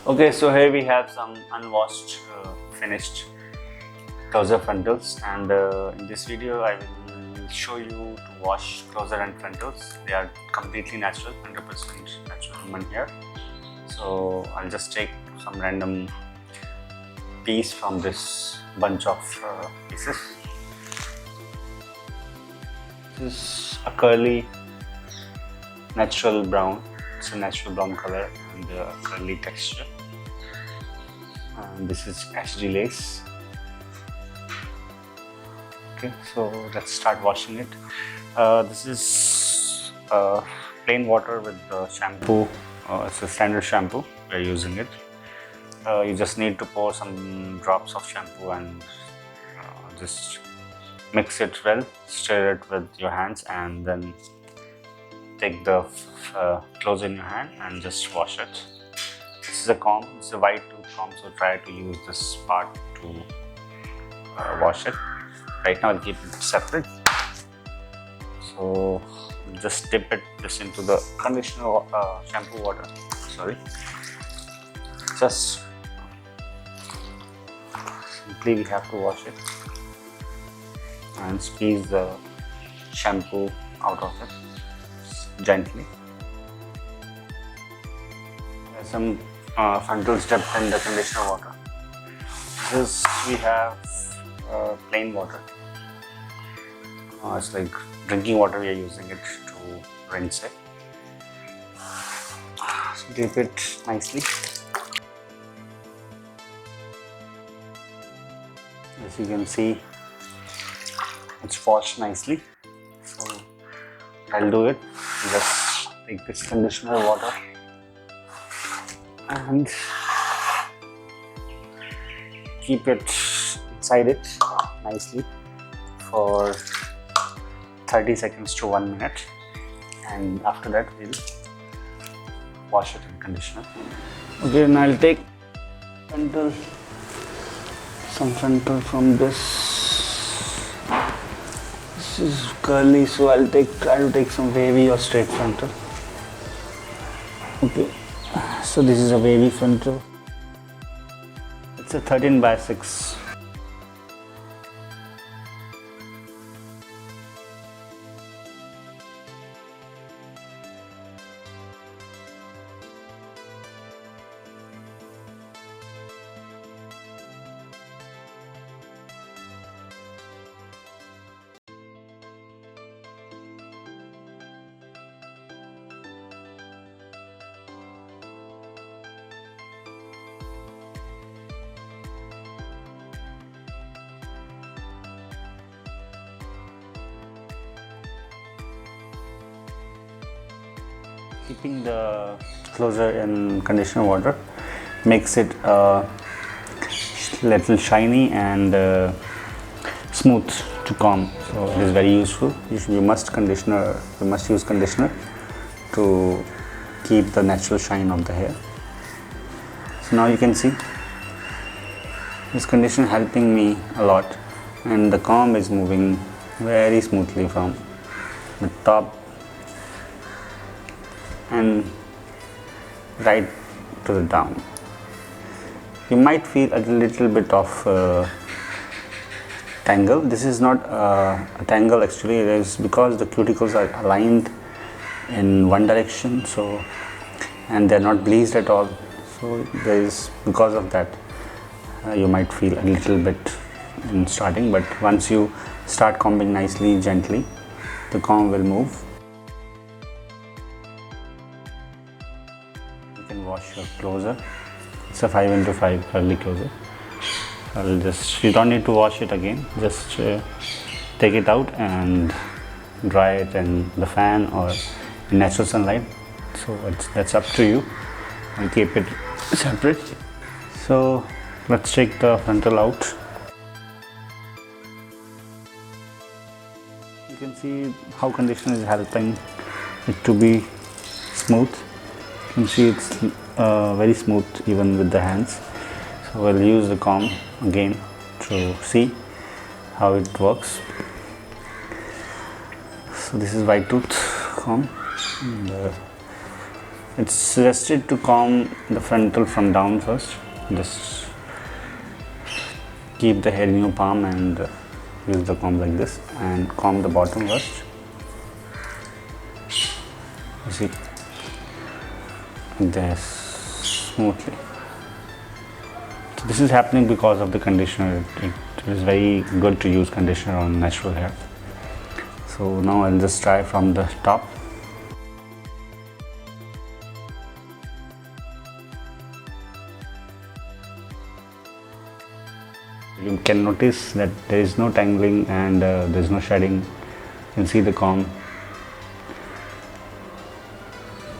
Okay, so here we have some unwashed, finished closer frontals, and in this video I will show you to wash closer and frontals. They are completely natural, 100% natural human hair. So I'll just take some random piece from this bunch of pieces. This is a curly natural brown. It's a natural brown color and curly texture. And this is HD lace. Okay, so let's start washing it. This is plain water with shampoo. It's a standard shampoo. We're using it. You just need to pour some drops of shampoo and just mix it well, stir it with your hands, and then take the closer in your hand and just wash it. This is a comb, it's a white tooth comb, so try to use this part to wash it. Right now I'll keep it separate. So just dip this into the conditioner shampoo water. Sorry. Just simply we have to wash it and squeeze the shampoo out of it gently. There's some frontals dipped in the conditioner water. This we have plain water. It's like drinking water. We are using it to rinse it. So dip it nicely. As you can see, it's washed nicely. So I'll do it. Just take this conditioner water and keep it inside it nicely for 30 seconds to 1 minute, and after that we'll wash it in conditioner. Okay, and I'll take some frontal from this. This is curly, so I'll try to take some wavy or straight frontal. Okay, so this is a wavy frontal. It's a 13/6. Keeping the closer in conditioner water makes it little shiny and smooth to comb, so it is very useful. You must use conditioner to keep the natural shine of the hair. So now you can see this conditioner helping me a lot, and the comb is moving very smoothly from the top and right to the down. You might feel a little bit of tangle. This is not a tangle actually. It is because the cuticles are aligned in one direction, so, and they are not bleached at all. So there is, because of that, you might feel a little bit in starting, but once you start combing nicely, gently, the comb will move. You can wash your closer. It's a 5x5 curly closer. You don't need to wash it again. Just take it out and dry it in the fan or in natural sunlight. So that's up to you. I'll keep it separate. So let's take the frontal out. You can see how conditioner is helping it to be smooth. You can see it's very smooth even with the hands. So we'll use the comb again to see how it works. So this is white tooth comb, and It's suggested to comb the frontal from down first. Just keep the hair in your palm and use the comb like this and comb the bottom first. You see, this smoothly. So this is happening because of the conditioner. It is very good to use conditioner on natural hair. So now I'll just try from the top. You can notice that there is no tangling and there is no shedding. You can see the comb.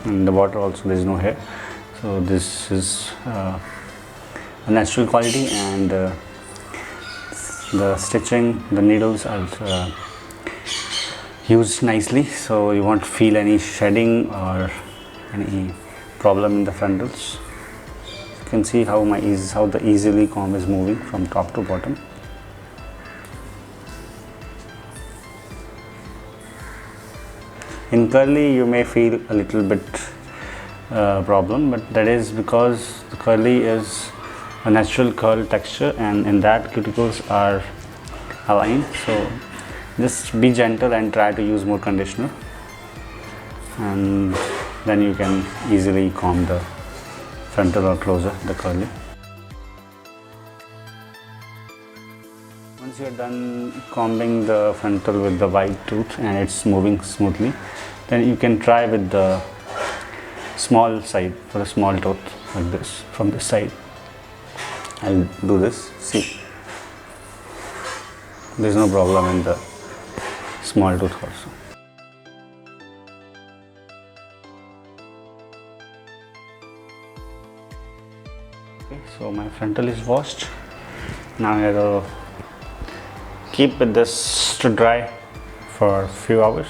In the water also there is no hair. So this is a natural quality, and the stitching, the needles are used nicely, so you won't feel any shedding or any problem in the frontals. You can see how the easily comb is moving from top to bottom. In curly you may feel a little bit problem, but that is because the curly is a natural curl texture, and in that cuticles are aligned. So just be gentle and try to use more conditioner, and then you can easily comb the frontal or closer the curly. Once you are done combing the frontal with the white tooth and it's moving smoothly, then you can try with the small side, for a small tooth, like this from this side. I'll do this. See, there's no problem in the small tooth also. Okay, so my frontal is washed. Now I have to keep with this to dry for a few hours.